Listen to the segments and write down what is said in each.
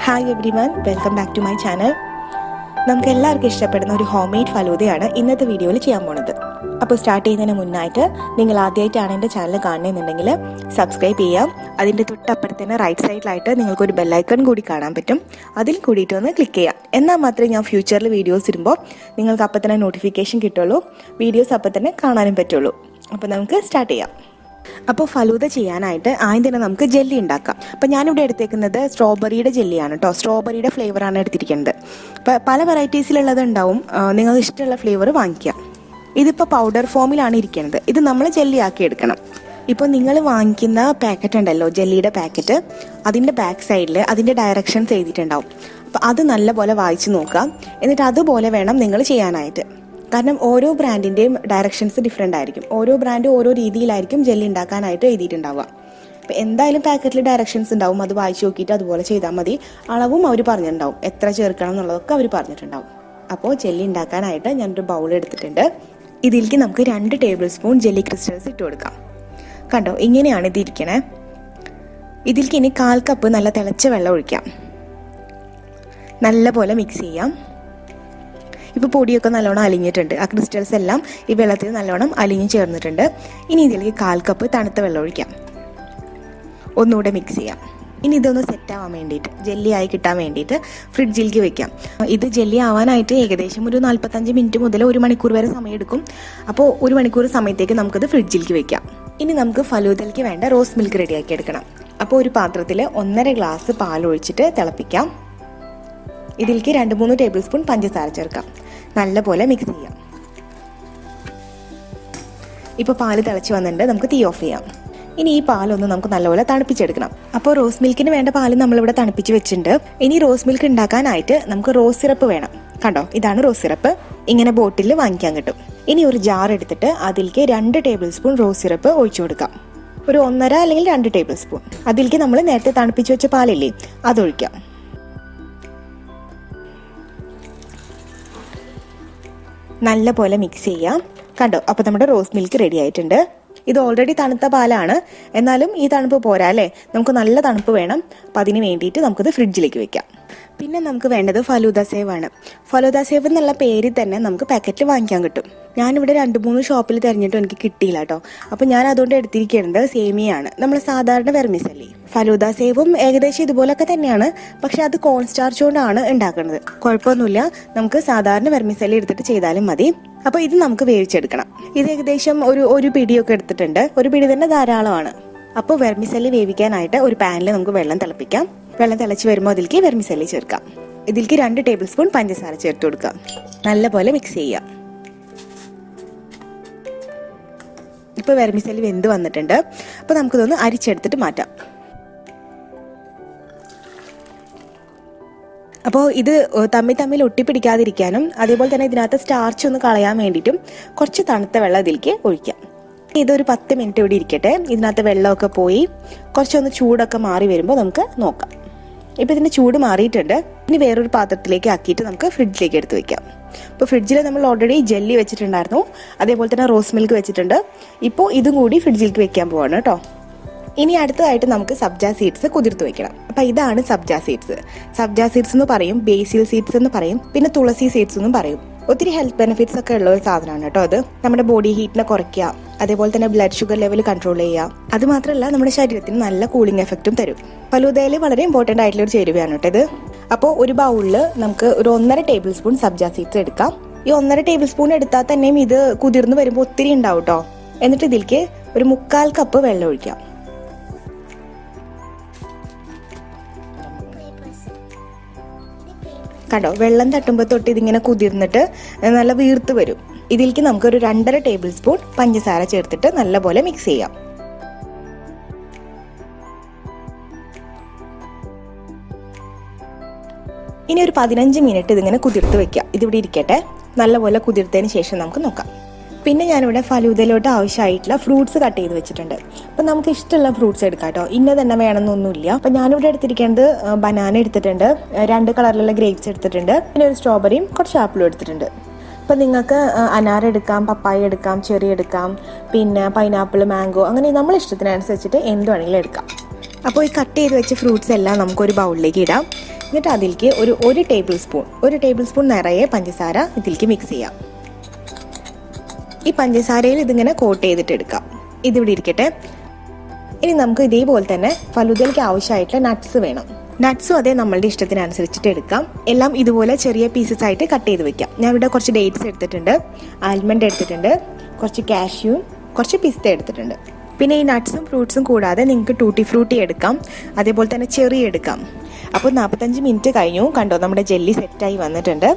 Hi everyone, welcome back to my channel. നമുക്ക് എല്ലാവർക്കും ഇഷ്ടപ്പെടുന്ന ഒരു ഹോം മെയ്ഡ് ഫലൂദയാണ് ഇന്നത്തെ വീഡിയോയിൽ ചെയ്യാൻ പോണത്. അപ്പോൾ സ്റ്റാർട്ട് ചെയ്യുന്നതിന് മുന്നായിട്ട് നിങ്ങൾ ആദ്യമായിട്ടാണ് എൻ്റെ ചാനൽ കാണുന്നുണ്ടെങ്കിൽ സബ്സ്ക്രൈബ് ചെയ്യാം. അതിൻ്റെ തൊട്ടപ്പുറത്തിന് റൈറ്റ് സൈഡിലായിട്ട് നിങ്ങൾക്കൊരു ബെല്ലൈക്കൺ കൂടി കാണാൻ പറ്റും. അതിൽ കൂടിയിട്ട് ഒന്ന് ക്ലിക്ക് ചെയ്യാം. എന്നാൽ മാത്രമേ ഞാൻ ഫ്യൂച്ചറിൽ വീഡിയോസ് ഇടുമ്പോൾ നിങ്ങൾക്ക് അപ്പം തന്നെ നോട്ടിഫിക്കേഷൻ കിട്ടുള്ളൂ, വീഡിയോസ് അപ്പം തന്നെ കാണാനും പറ്റുള്ളൂ. അപ്പോൾ നമുക്ക് സ്റ്റാർട്ട് ചെയ്യാം. അപ്പോൾ ഫലൂദ ചെയ്യാനായിട്ട് ആദ്യം തന്നെ നമുക്ക് ജെല്ലി ഉണ്ടാക്കാം. അപ്പോൾ ഞാനിവിടെ എടുത്തേക്കുന്നത് സ്ട്രോബെറിയുടെ ജെല്ലിയാണ് കേട്ടോ. സ്ട്രോബെറിയുടെ ഫ്ലേവറാണ് എടുത്തിരിക്കുന്നത്. അപ്പോൾ പല വെറൈറ്റീസിലുള്ളത് ഉണ്ടാവും, നിങ്ങൾക്ക് ഇഷ്ടമുള്ള ഫ്ലേവർ വാങ്ങിക്കാം. ഇതിപ്പോൾ പൗഡർ ഫോമിലാണ് ഇരിക്കുന്നത്. ഇത് നമ്മൾ ജെല്ലി ആക്കി എടുക്കണം. ഇപ്പോൾ നിങ്ങൾ വാങ്ങിക്കുന്ന പാക്കറ്റ് ഉണ്ടല്ലോ, ജെല്ലിയുടെ പാക്കറ്റ്, അതിൻ്റെ ബാക്ക് സൈഡിൽ അതിൻ്റെ ഡയറക്ഷൻസ് എഴുതിയിട്ടുണ്ടാവും. അപ്പോൾ അത് നല്ലപോലെ വായിച്ച് നോക്കാം. എന്നിട്ട് അതുപോലെ വേണം നിങ്ങൾ ചെയ്യാനായിട്ട്. കാരണം ഓരോ ബ്രാൻഡിൻ്റെയും ഡയറക്ഷൻസ് ഡിഫറെൻ്റ് ആയിരിക്കും. ഓരോ ബ്രാൻഡ് ഓരോ രീതിയിലായിരിക്കും ജെല്ലി ഉണ്ടാക്കാനായിട്ട് എഴുതിയിട്ടുണ്ടാവുക. അപ്പോൾ എന്തായാലും പാക്കറ്റിൽ ഡയറക്ഷൻസ് ഉണ്ടാവും, അത് വായിച്ച് നോക്കിയിട്ട് അതുപോലെ ചെയ്താൽ മതി. അളവും അവർ പറഞ്ഞിട്ടുണ്ടാവും, എത്ര ചേർക്കണം എന്നുള്ളതൊക്കെ അവർ പറഞ്ഞിട്ടുണ്ടാവും. അപ്പോൾ ജെല്ലി ഉണ്ടാക്കാനായിട്ട് ഞാനൊരു ബൗൾ എടുത്തിട്ടുണ്ട്. ഇതിലേക്ക് നമുക്ക് 2 ടേബിൾ സ്പൂൺ ജെല്ലി ക്രിസ്റ്റൽസ് ഇട്ട് കൊടുക്കാം. കണ്ടോ, ഇങ്ങനെയാണ് ഇതിരിക്കണേ. ഇതിലേക്ക് ഇനി 1/4 കപ്പ് നല്ല തിളച്ച വെള്ളം ഒഴിക്കാം. നല്ലപോലെ മിക്സ് ചെയ്യാം. ഇപ്പോൾ പൊടിയൊക്കെ നല്ലോണം അലിഞ്ഞിട്ടുണ്ട്. ആ ക്രിസ്റ്റൽസ് എല്ലാം ഈ വെള്ളത്തിൽ നല്ലോണം അലിഞ്ഞ് ചേർന്നിട്ടുണ്ട്. ഇനി ഇതിലേക്ക് 1/4 കപ്പ് തണുത്ത വെള്ളം ഒഴിക്കാം. ഒന്നുകൂടെ മിക്സ് ചെയ്യാം. ഇനി ഇതൊന്ന് സെറ്റ് ആവാൻ വേണ്ടിയിട്ട്, ജെല്ലി ആയി കിട്ടാൻ വേണ്ടിയിട്ട് ഫ്രിഡ്ജിലേക്ക് വെക്കാം. ഇത് ജെല്ലി ആവാനായിട്ട് ഏകദേശം ഒരു 45 മിനിറ്റ് മുതൽ 1 മണിക്കൂർ വരെ സമയം എടുക്കും. അപ്പോൾ 1 മണിക്കൂർ സമയത്തേക്ക് നമുക്കത് ഫ്രിഡ്ജിലേക്ക് വെക്കാം. ഇനി നമുക്ക് ഫലൂദയ്ക്ക് വേണ്ട റോസ് മിൽക്ക് റെഡിയാക്കി എടുക്കണം. അപ്പോൾ ഒരു പാത്രത്തിൽ 1.5 ഗ്ലാസ് പാൽ ഒഴിച്ചിട്ട് തിളപ്പിക്കാം. ഇതിലേക്ക് 2-3 ടേബിൾ സ്പൂൺ പഞ്ചസാര ചേർക്കാം. നല്ലപോലെ മിക്സ് ചെയ്യാം. ഇപ്പോൾ പാല് തിളച്ച് വന്നിട്ടുണ്ട്, നമുക്ക് തീ ഓഫ് ചെയ്യാം. ഇനി ഈ പാലൊന്ന് നമുക്ക് നല്ലപോലെ തണുപ്പിച്ചെടുക്കണം. അപ്പോൾ റോസ് മിൽക്കിന് വേണ്ട പാല് നമ്മളിവിടെ തണുപ്പിച്ച് വെച്ചിട്ടുണ്ട്. ഇനി റോസ് മിൽക്ക് ഉണ്ടാക്കാനായിട്ട് നമുക്ക് റോസ് സിറപ്പ് വേണം. കണ്ടോ, ഇതാണ് റോസ് സിറപ്പ്. ഇങ്ങനെ ബോട്ടിൽ വാങ്ങിക്കാൻ കിട്ടും. ഇനി ഒരു ജാർ എടുത്തിട്ട് അതിലേക്ക് 2 ടേബിൾ സ്പൂൺ റോസ് സിറപ്പ് ഒഴിച്ചു കൊടുക്കാം. ഒരു 1.5 അല്ലെങ്കിൽ 2 ടേബിൾ സ്പൂൺ. അതിലേക്ക് നമ്മൾ നേരത്തെ തണുപ്പിച്ച് വെച്ച പാലില്ലേ, അതൊഴിക്കാം. നല്ല പോലെ മിക്സ് ചെയ്യാം. കണ്ടോ, അപ്പോൾ നമ്മുടെ റോസ് മിൽക്ക് റെഡി ആയിട്ടുണ്ട്. ഇത് ഓൾറെഡി തണുത്ത പാലാണ്, എന്നാലും ഈ തണുപ്പ് പോരാ അല്ലേ, നമുക്ക് നല്ല തണുപ്പ് വേണം. അപ്പം അതിന് വേണ്ടിയിട്ട് നമുക്കിത് ഫ്രിഡ്ജിലേക്ക് വെക്കാം. പിന്നെ നമുക്ക് വേണ്ടത് ഫലൂദ സേവ് ആണ്. ഫലൂദ സേവ് എന്നുള്ള പേരിൽ തന്നെ നമുക്ക് പാക്കറ്റിൽ വാങ്ങിക്കാൻ കിട്ടും. ഞാനിവിടെ 2-3 ഷോപ്പിൽ തിരഞ്ഞിട്ടും എനിക്ക് കിട്ടിയില്ല കേട്ടോ. അപ്പോൾ ഞാൻ അതുകൊണ്ട് എടുത്തിരിക്കുന്നത് സേമിയാണ്, നമ്മൾ സാധാരണ വെർമിസെല്ലി. ഫലൂദ സേവും ഏകദേശം ഇതുപോലൊക്കെ തന്നെയാണ്, പക്ഷെ അത് കോൺ സ്റ്റാർച്ച് കൊണ്ടാണ് ഉണ്ടാക്കുന്നത്. കുഴപ്പമൊന്നുമില്ല, നമുക്ക് സാധാരണ വെർമിസെല്ലി എടുത്തിട്ട് ചെയ്താലും മതി. അപ്പോൾ ഇത് നമുക്ക് വേവിച്ചെടുക്കണം. ഇത് ഏകദേശം ഒരു പിടിയൊക്കെ എടുത്തിട്ടുണ്ട്. ഒരു പിടി തന്നെ ധാരാളമാണ്. അപ്പോൾ വെർമിസെല്ലി വേവിക്കാനായിട്ട് ഒരു പാനിൽ നമുക്ക് വെള്ളം തിളപ്പിക്കാം. വെള്ളം തിളച്ച് വരുമ്പോൾ അതിലേക്ക് വെർമിസെല്ലി ചേർക്കാം. ഇതിലേക്ക് 2 ടേബിൾ സ്പൂൺ പഞ്ചസാര ചേർത്ത് കൊടുക്കാം. നല്ലപോലെ മിക്സ് ചെയ്യാം. ഇപ്പോൾ വെർമിസെല്ലി വെന്ത് വന്നിട്ടുണ്ട്. അപ്പോൾ നമുക്കിതൊന്ന് അരിച്ചെടുത്തിട്ട് മാറ്റാം. അപ്പോൾ ഇത് തമ്മിൽ ഒട്ടിപ്പിടിക്കാതിരിക്കാനും അതേപോലെ തന്നെ ഇതിനകത്ത് സ്റ്റാർച്ച് ഒന്ന് കളയാൻ വേണ്ടിയിട്ടും കുറച്ച് തണുത്ത വെള്ളം ഇതിലേക്ക് ഒഴിക്കാം. ഇതൊരു 10 മിനിറ്റ് ഇവിടെ ഇരിക്കട്ടെ. ഇതിനകത്ത് വെള്ളമൊക്കെ പോയി കുറച്ചൊന്ന് ചൂടൊക്കെ മാറി വരുമ്പോൾ നമുക്ക് നോക്കാം. ഇപ്പോൾ ഇതിൻ്റെ ചൂട് മാറിയിട്ടുണ്ട്. ഇനി വേറൊരു പാത്രത്തിലേക്ക് ആക്കിയിട്ട് നമുക്ക് ഫ്രിഡ്ജിലേക്ക് എടുത്ത് വെക്കാം. ഇപ്പോൾ ഫ്രിഡ്ജിൽ നമ്മൾ ഓൾറെഡി ജെല്ലി വെച്ചിട്ടുണ്ടായിരുന്നു, അതേപോലെ തന്നെ റോസ് മിൽക്ക് വെച്ചിട്ടുണ്ട്. ഇപ്പോൾ ഇതും കൂടി ഫ്രിഡ്ജിലേക്ക് വെക്കാൻ പോവാണ് കേട്ടോ. ഇനി അടുത്തതായിട്ട് നമുക്ക് സബ്ജ സീഡ്സ് കുതിർത്ത് വെക്കണം. അപ്പം ഇതാണ് സബ്ജ സീഡ്സ്. സബ്ജ സീഡ്സ് എന്ന് പറയും, ബേസിൽ സീഡ്സ് എന്ന് പറയും, പിന്നെ തുളസി സീഡ്സ് എന്നും പറയും. ഒത്തിരി ഹെൽത്ത് ബെനിഫിറ്റ്സ് ഒക്കെ ഉള്ള ഒരു സാധനമാണ് കേട്ടോ അത്. നമ്മുടെ ബോഡി ഹീറ്റിനെ കുറയ്ക്കുക, അതേപോലെ തന്നെ ബ്ലഡ് ഷുഗർ ലെവൽ കൺട്രോൾ ചെയ്യുക. അത് മാത്രമല്ല നമ്മുടെ ശരീരത്തിന് നല്ല കൂളിംഗ് എഫക്റ്റും തരും. ഫലൂദയിൽ വളരെ ഇമ്പോർട്ടൻ്റ് ആയിട്ടുള്ള ഒരു ചേരുവയാണ് കേട്ടോ ഇത്. അപ്പോൾ ഒരു ബൗളിൽ നമുക്ക് ഒരു 1.5 ടേബിൾ സ്പൂൺ സബ്ജ സീഡ്സ് എടുക്കാം. ഈ 1.5 ടേബിൾ സ്പൂൺ എടുത്താൽ തന്നെയും ഇത് കുതിർന്ന് വരുമ്പോൾ ഒത്തിരി ഉണ്ടാവും കേട്ടോ. എന്നിട്ട് ഇതിലേക്ക് ഒരു 1/4 കപ്പ് വെള്ളം ഒഴിക്കാം. കണ്ടോ, വെള്ളം തട്ടുമ്പോൾ തൊട്ട് ഇതിങ്ങനെ കുതിർന്നിട്ട് നല്ല വീർത്ത് വരും. ഇതിലേക്ക് നമുക്കൊരു 2.5 ടേബിൾ സ്പൂൺ പഞ്ചസാര ചേർത്തിട്ട് നല്ലപോലെ മിക്സ് ചെയ്യാം. ഇനി ഒരു 15 മിനിറ്റ് ഇതിങ്ങനെ കുതിർത്ത് വെക്കാം. ഇതിവിടെ ഇരിക്കട്ടെ. നല്ലപോലെ കുതിർത്തതിന് ശേഷം നമുക്ക് നോക്കാം. പിന്നെ ഞാനിവിടെ ഫലൂദയിലോട്ട് ആവശ്യമായിട്ടുള്ള ഫ്രൂട്ട്സ് കട്ട് ചെയ്ത് വെച്ചിട്ടുണ്ട്. അപ്പം നമുക്ക് ഇഷ്ടമുള്ള ഫ്രൂട്ട്സ് എടുക്കാം കേട്ടോ. ഇന്ന തന്നെ വേണമെന്നൊന്നുമില്ല. അപ്പം ഞാനിവിടെ എടുത്തിരിക്കുന്നത് ബനാന എടുത്തിട്ടുണ്ട്, 2 കളറിലുള്ള ഗ്രേപ്സ് എടുത്തിട്ടുണ്ട്, പിന്നെ ഒരു സ്ട്രോബെറിയും കുറച്ച് ആപ്പിളും എടുത്തിട്ടുണ്ട്. അപ്പം നിങ്ങൾക്ക് അനാർ എടുക്കാം, പപ്പായ എടുക്കാം, ചെറി എടുക്കാം, പിന്നെ പൈനാപ്പിൾ, മാംഗോ, അങ്ങനെ നമ്മൾ ഇഷ്ടത്തിനനുസരിച്ചിട്ട് എന്ത് വേണമെങ്കിലും എടുക്കാം. അപ്പോൾ ഈ കട്ട് ചെയ്ത് വെച്ച ഫ്രൂട്ട്സ് എല്ലാം നമുക്കൊരു ബൗളിലേക്ക് ഇടാം. എന്നിട്ട് അതിലേക്ക് ഒരു ടേബിൾ സ്പൂൺ നിറയെ പഞ്ചസാര ഇതിലേക്ക് മിക്സ് ചെയ്യാം. ഈ പഞ്ചസാരയിൽ ഇതിങ്ങനെ കോട്ട് ചെയ്തിട്ട് എടുക്കാം. ഇതിവിടെ ഇരിക്കട്ടെ. ഇനി നമുക്ക് ഇതേപോലെ തന്നെ ഫലൂദയിലേക്ക് ആവശ്യമായിട്ടുള്ള നട്ട്സ് വേണം. നട്ട്സും അതേ നമ്മളുടെ ഇഷ്ടത്തിനനുസരിച്ചിട്ട് എടുക്കാം. എല്ലാം ഇതുപോലെ ചെറിയ പീസസ് ആയിട്ട് കട്ട് ചെയ്ത് വെക്കാം. ഞാൻ ഇവിടെ കുറച്ച് ഡേറ്റ്സ് എടുത്തിട്ടുണ്ട്, ആൽമണ്ട് എടുത്തിട്ടുണ്ട്, കുറച്ച് കാഷ്യൂം, കുറച്ച് പിസ്ത എടുത്തിട്ടുണ്ട്. പിന്നെ ഈ നട്ട്സും ഫ്രൂട്ട്സും കൂടാതെ നിങ്ങൾക്ക് ടൂട്ടി ഫ്രൂട്ടി എടുക്കാം, അതേപോലെ തന്നെ ചെറി എടുക്കാം. അപ്പോൾ 45 മിനിറ്റ് കഴിഞ്ഞു. കണ്ടോ, നമ്മുടെ ജെല്ലി സെറ്റായി വന്നിട്ടുണ്ട്.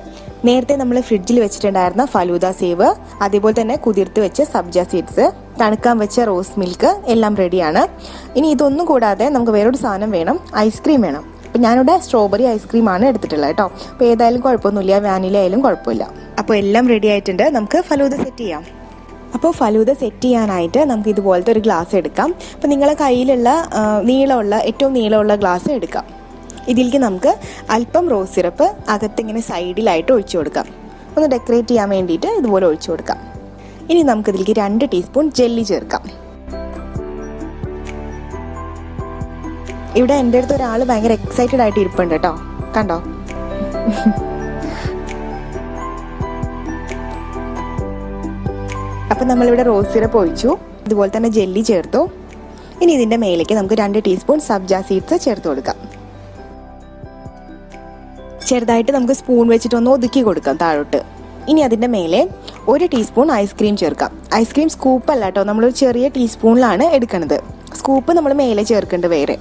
നേരത്തെ നമ്മൾ ഫ്രിഡ്ജിൽ വെച്ചിട്ടുണ്ടായിരുന്ന ഫലൂദ സേവ്, അതേപോലെ തന്നെ കുതിർത്ത് വെച്ച സബ്ജ സീഡ്സ്, തണുക്കാൻ വെച്ച റോസ് മിൽക്ക് എല്ലാം റെഡിയാണ്. ഇനി ഇതൊന്നും കൂടാതെ നമുക്ക് വേറൊരു സാധനം വേണം, ഐസ്ക്രീം വേണം. അപ്പോൾ ഞാനിവിടെ സ്ട്രോബെറി ഐസ്ക്രീമാണ് എടുത്തിട്ടുള്ളത് കേട്ടോ. അപ്പോൾ ഏതായാലും കുഴപ്പമൊന്നുമില്ല, വാനില ആയാലും കുഴപ്പമില്ല. അപ്പോൾ എല്ലാം റെഡി ആയിട്ടുണ്ട്. നമുക്ക് ഫലൂദ സെറ്റ് ചെയ്യാം. അപ്പോൾ ഫലൂദ സെറ്റ് ചെയ്യാനായിട്ട് നമുക്ക് ഇതുപോലത്തെ ഒരു ഗ്ലാസ് എടുക്കാം. അപ്പോൾ നിങ്ങളുടെ കയ്യിലുള്ള ഏറ്റവും നീളമുള്ള ഗ്ലാസ് എടുക്കാം. ഇതിലേക്ക് നമുക്ക് അല്പം റോസ് സിറപ്പ് അകത്തിങ്ങനെ സൈഡിലായിട്ട് ഒഴിച്ചു കൊടുക്കാം. ഒന്ന് ഡെക്കറേറ്റ് ചെയ്യാൻ വേണ്ടിയിട്ട് ഇതുപോലെ ഒഴിച്ചു കൊടുക്കാം. ഇനി നമുക്കിതിലേക്ക് 2 ടീസ്പൂൺ ജെല്ലി ചേർക്കാം. ഇവിടെ എൻ്റെ അടുത്ത് ഒരാൾ ഭയങ്കര എക്സൈറ്റഡ് ആയിട്ട് ഇരിപ്പുണ്ട് കേട്ടോ, കണ്ടോ. അപ്പം നമ്മളിവിടെ റോസ് സിറപ്പ് ഒഴിച്ചു, ഇതുപോലെ തന്നെ ജെല്ലി ചേർത്തു. ഇനി ഇതിൻ്റെ മേലേക്ക് നമുക്ക് 2 ടീസ്പൂൺ സബ്ജ സീഡ്സ് ചേർത്ത് കൊടുക്കാം. ചെറുതായിട്ട് നമുക്ക് സ്പൂൺ വെച്ചിട്ടൊന്ന് ഒതുക്കി കൊടുക്കാം താഴോട്ട്. ഇനി അതിൻ്റെ മേലെ 1 ടീസ്പൂൺ ഐസ്ക്രീം ചേർക്കാം. ഐസ്ക്രീം സ്കൂപ്പ് അല്ല കേട്ടോ, നമ്മളൊരു ചെറിയ ടീസ്പൂണിലാണ് എടുക്കുന്നത്. സ്കൂപ്പ് നമ്മൾ മേലെ ചേർക്കേണ്ടത് വേറെ.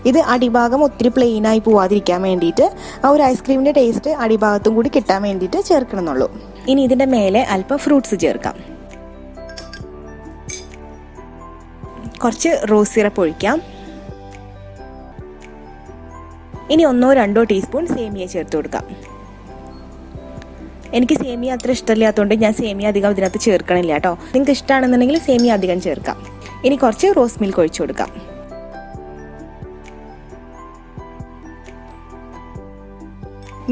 ഇത് അടിഭാഗം ഒത്തിരി പ്ലെയിനായി പോവാതിരിക്കാൻ വേണ്ടിയിട്ട് ആ ഒരു ഐസ്ക്രീമിൻ്റെ ടേസ്റ്റ് അടിഭാഗത്തും കൂടി കിട്ടാൻ വേണ്ടിയിട്ട് ചേർക്കണമെന്നുള്ളൂ. ഇനി ഇതിൻ്റെ മേലെ അല്പം ഫ്രൂട്ട്സ് ചേർക്കാം. കുറച്ച് റോസ് സിറപ്പ് ഒഴിക്കാം. ഇനി 1-2 ടീസ്പൂൺ സേമിയ ചേർത്ത് കൊടുക്കാം. എനിക്ക് സേമിയ അത്ര ഇഷ്ടമില്ലാത്തതുകൊണ്ട് ഞാൻ സേമിയ അധികം ഇതിനകത്ത് ചേർക്കണില്ല കേട്ടോ. നിങ്ങൾക്ക് ഇഷ്ടമാണെന്നുണ്ടെങ്കിൽ സേമിയ അധികം ചേർക്കാം. ഇനി കുറച്ച് റോസ് മിൽക്ക് ഒഴിച്ചു കൊടുക്കാം.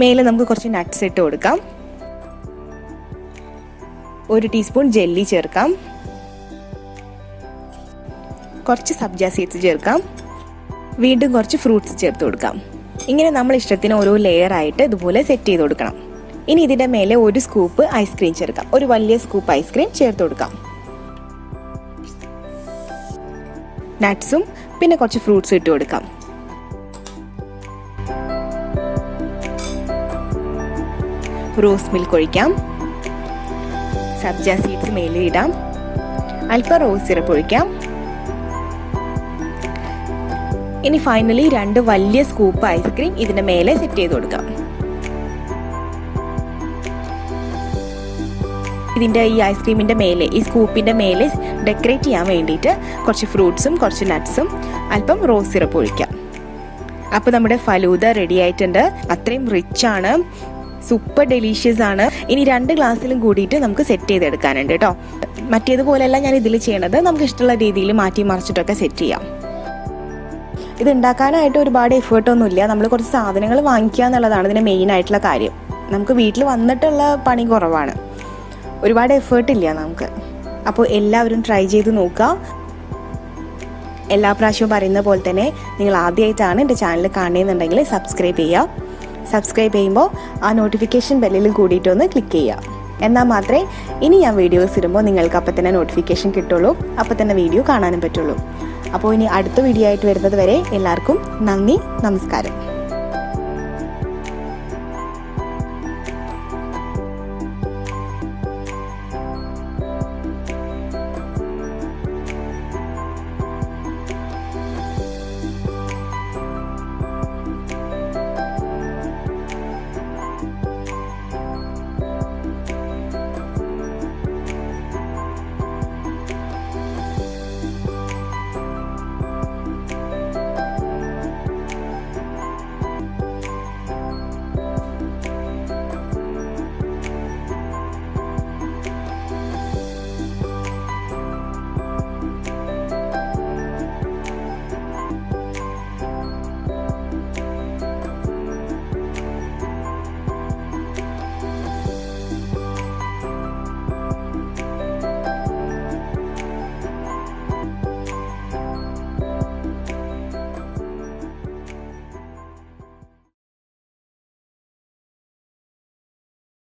മേലെ നമുക്ക് കുറച്ച് നട്ട്സ് ഇട്ട് കൊടുക്കാം. 1 ടീസ്പൂൺ ജെല്ലി ചേർക്കാം. കുറച്ച് സബ്ജ സീഡ്സ് ചേർക്കാം. വീണ്ടും കുറച്ച് ഫ്രൂട്ട്സ് ചേർത്ത് കൊടുക്കാം. ഇങ്ങനെ നമ്മൾ ഇഷ്ടത്തിന് ഓരോ ലെയർ ആയിട്ട് ഇതുപോലെ സെറ്റ് ചെയ്ത് കൊടുക്കണം. ഇനി ഇതിൻ്റെ മേലെ 1 സ്കൂപ്പ് ഐസ്ക്രീം ചേർക്കാം. ഒരു വലിയ സ്കൂപ്പ് ഐസ്ക്രീം ചേർത്ത് കൊടുക്കാം. നട്ട്സും പിന്നെ കുറച്ച് ഫ്രൂട്ട്സും ഇട്ട് കൊടുക്കാം. റോസ് മിൽക്ക് ഒഴിക്കാം. സബ്ജ സീഡ്സ് മേലെ ഇടാം. അല്പം റോസ് സിറപ്പ് ഒഴിക്കാം. ഇനി ഫൈനലി 2 വലിയ സ്കൂപ്പ് ഐസ്ക്രീം ഇതിന്റെ മേലെ സെറ്റ് ചെയ്ത് കൊടുക്കാം. ഇതിന്റെ ഈ ഐസ്ക്രീമിന്റെ മേലെ, ഈ സ്കൂപ്പിന്റെ മേലെ ഡെക്കറേറ്റ് ചെയ്യാൻ വേണ്ടിയിട്ട് കുറച്ച് ഫ്രൂട്ട്സും കുറച്ച് നട്ട്സും അല്പം റോസ് സിറപ്പ് ഒഴിക്കാം. അപ്പോൾ നമ്മുടെ ഫലൂദ റെഡി ആയിട്ടുണ്ട്. അത്രയും റിച്ച് ആണ്, സൂപ്പർ ഡെലീഷ്യസ് ആണ്. ഇനി 2 ഗ്ലാസ്സിലും കൂടിയിട്ട് നമുക്ക് സെറ്റ് ചെയ്തെടുക്കാനുണ്ട് കേട്ടോ. മറ്റേതുപോലെയല്ല ഞാൻ ഇതിൽ ചെയ്യണത്, നമുക്ക് ഇഷ്ടമുള്ള രീതിയിൽ മാറ്റി മറിച്ചിട്ടൊക്കെ സെറ്റ് ചെയ്യാം. ഇത് ഉണ്ടാക്കാനായിട്ട് ഒരുപാട് എഫേർട്ടൊന്നുമില്ല. നമ്മൾ കുറച്ച് സാധനങ്ങൾ വാങ്ങിക്കുക എന്നുള്ളതാണ് ഇതിൻ്റെ മെയിൻ ആയിട്ടുള്ള കാര്യം. നമുക്ക് വീട്ടിൽ വന്നിട്ടുള്ള പണി കുറവാണ്, ഒരുപാട് എഫേർട്ടില്ല നമുക്ക്. അപ്പോൾ എല്ലാവരും ട്രൈ ചെയ്ത് നോക്കുക. എല്ലാ പ്രാവശ്യവും പറയുന്ന പോലെ തന്നെ നിങ്ങൾ ആദ്യമായിട്ടാണ് എൻ്റെ ചാനൽ കാണുന്നുണ്ടെങ്കിൽ സബ്സ്ക്രൈബ് ചെയ്യുക. സബ്സ്ക്രൈബ് ചെയ്യുമ്പോൾ ആ നോട്ടിഫിക്കേഷൻ ബെല്ലിലും കൂടിയിട്ടൊന്ന് ക്ലിക്ക് ചെയ്യുക. എന്നാൽ മാത്രമേ ഇനി ഞാൻ വീഡിയോസ് ഇടുമ്പോൾ നിങ്ങൾക്ക് അപ്പം തന്നെ നോട്ടിഫിക്കേഷൻ കിട്ടുള്ളൂ, അപ്പം തന്നെ വീഡിയോ കാണാനും പറ്റുള്ളൂ. അപ്പോൾ ഇനി അടുത്ത വീഡിയോ ആയിട്ട് വരുന്നത് വരെ എല്ലാവർക്കും നന്ദി, നമസ്കാരം.